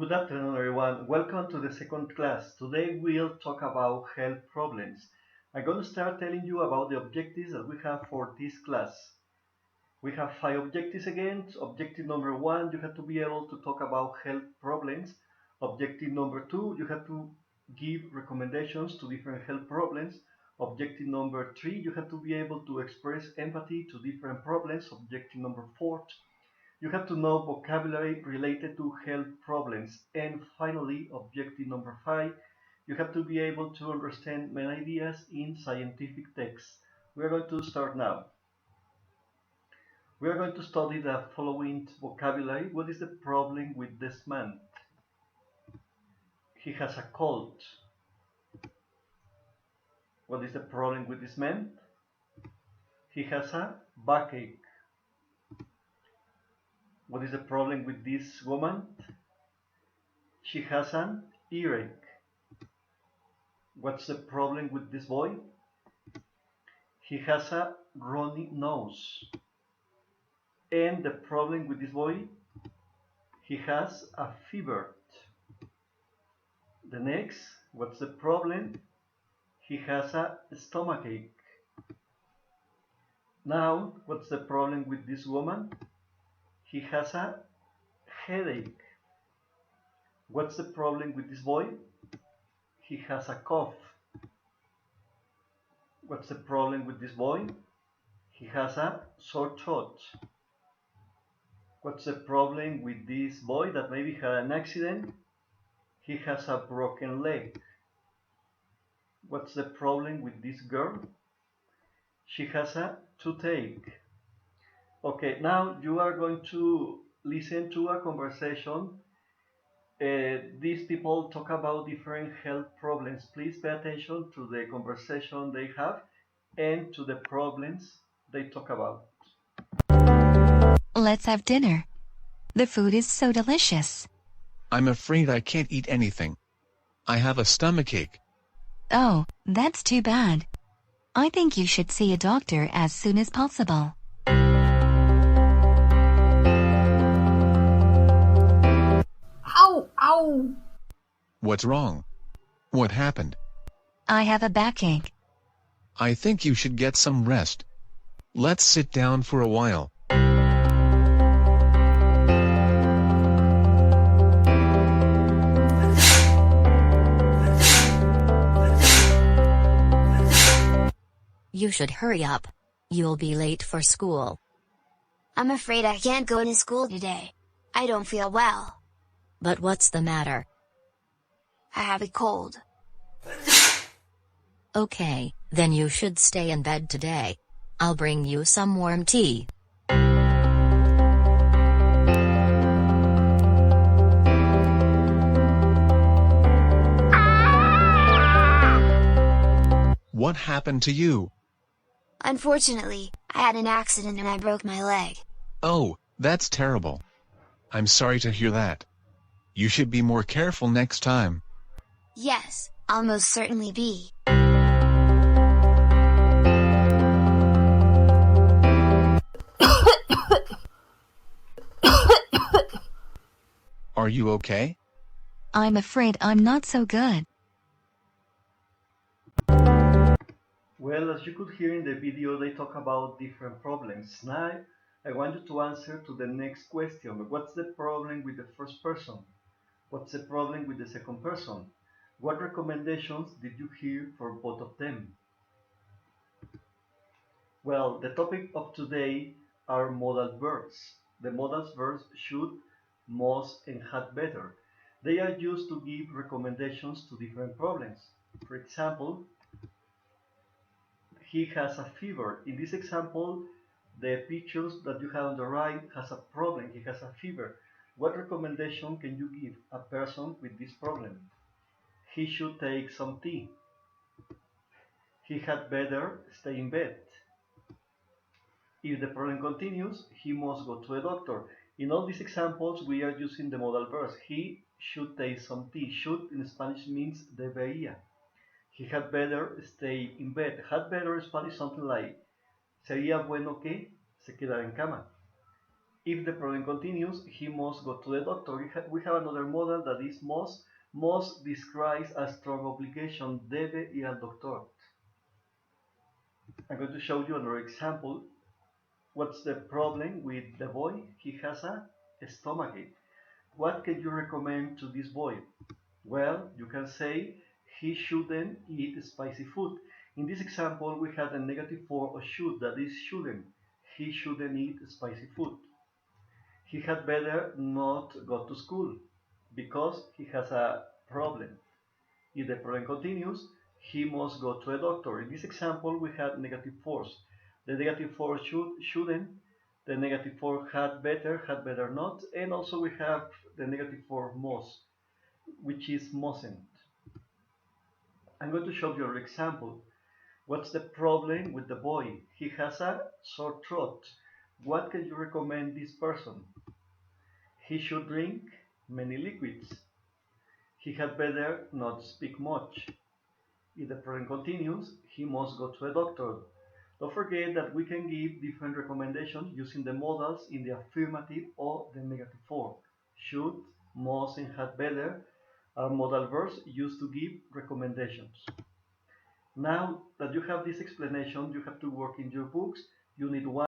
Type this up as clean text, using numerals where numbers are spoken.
Good afternoon, everyone. Welcome to the second class. Today we'll talk about health problems. I'm going to start telling you about the objectives that we have for this class. We have 5 objectives again. Objective number 1, you have to be able to talk about health problems. Objective number 2, you have to give recommendations to different health problems. Objective number 3, you have to be able to express empathy to different problems. Objective number 4, you have to know vocabulary related to health problems. And finally, objective number 5, you have to be able to understand main ideas in scientific texts. We are going to start now. We are going to study the following vocabulary. What is the problem with this man? He has a cold. What is the problem with this man? He has a backache. What is the problem with this woman? She has an earache. What's the problem with this boy? He has a runny nose. And the problem with this boy? He has a fever. The next, what's the problem? He has a stomachache. Now, what's the problem with this woman? He has a headache. What's the problem with this boy? He has a cough. What's the problem with this boy? He has a sore throat. What's the problem with this boy that maybe had an accident? He has a broken leg. What's the problem with this girl? She has a toothache. Okay, now you are going to listen to a conversation. These people talk about different health problems. Please pay attention to the conversation they have and to the problems they talk about. Let's have dinner. The food is so delicious. I'm afraid I can't eat anything. I have a stomachache. Oh, that's too bad. I think you should see a doctor as soon as possible. Ow, ow. What's wrong? What happened? I have a backache. I think you should get some rest. Let's sit down for a while. You should hurry up. You'll be late for school. I'm afraid I can't go to school today. I don't feel well. But what's the matter? I have a cold. Okay, then you should stay in bed today. I'll bring you some warm tea. What happened to you? Unfortunately, I had an accident and I broke my leg. Oh, that's terrible. I'm sorry to hear that. You should be more careful next time. Yes, I'll most certainly be. Are you okay? I'm afraid I'm not so good. Well, as you could hear in the video, they talk about different problems. Now, I want you to answer to the next question. What's the problem with the first person? What's the problem with the second person? What recommendations did you hear for both of them? Well, the topic of today are modal verbs. The modal verbs should, must, and had better. They are used to give recommendations to different problems. For example, he has a fever. In this example, the pictures that you have on the right has a problem. He has a fever. What recommendation can you give a person with this problem? He should take some tea. He had better stay in bed. If the problem continues, he must go to a doctor. In all these examples, we are using the modal verbs. He should take some tea. Should in Spanish means debería. He had better stay in bed. Had better in Spanish something like sería bueno que se quedara en cama. If the problem continues, he must go to the doctor. We have another modal that is must. Must describes a strong obligation. Debe ir al doctor. I'm going to show you another example. What's the problem with the boy? He has a stomachache. What can you recommend to this boy? Well, you can say he shouldn't eat spicy food. In this example, we had a negative form of should, that is shouldn't. He shouldn't eat spicy food. He had better not go to school because he has a problem. If the problem continues, he must go to a doctor. In this example, we had negative force. The negative force shouldn't, the negative force had better not, and also we have the negative force must, which is mustn't. I'm going to show you an example. What's the problem with the boy? He has a sore throat. What can you recommend this person? He should drink many liquids. He had better not speak much. If the problem continues, he must go to a doctor. Don't forget that we can give different recommendations using the modals in the affirmative or the negative form. Should, must, and had better are modal verbs used to give recommendations. Now that you have this explanation, you have to work in your books. You need one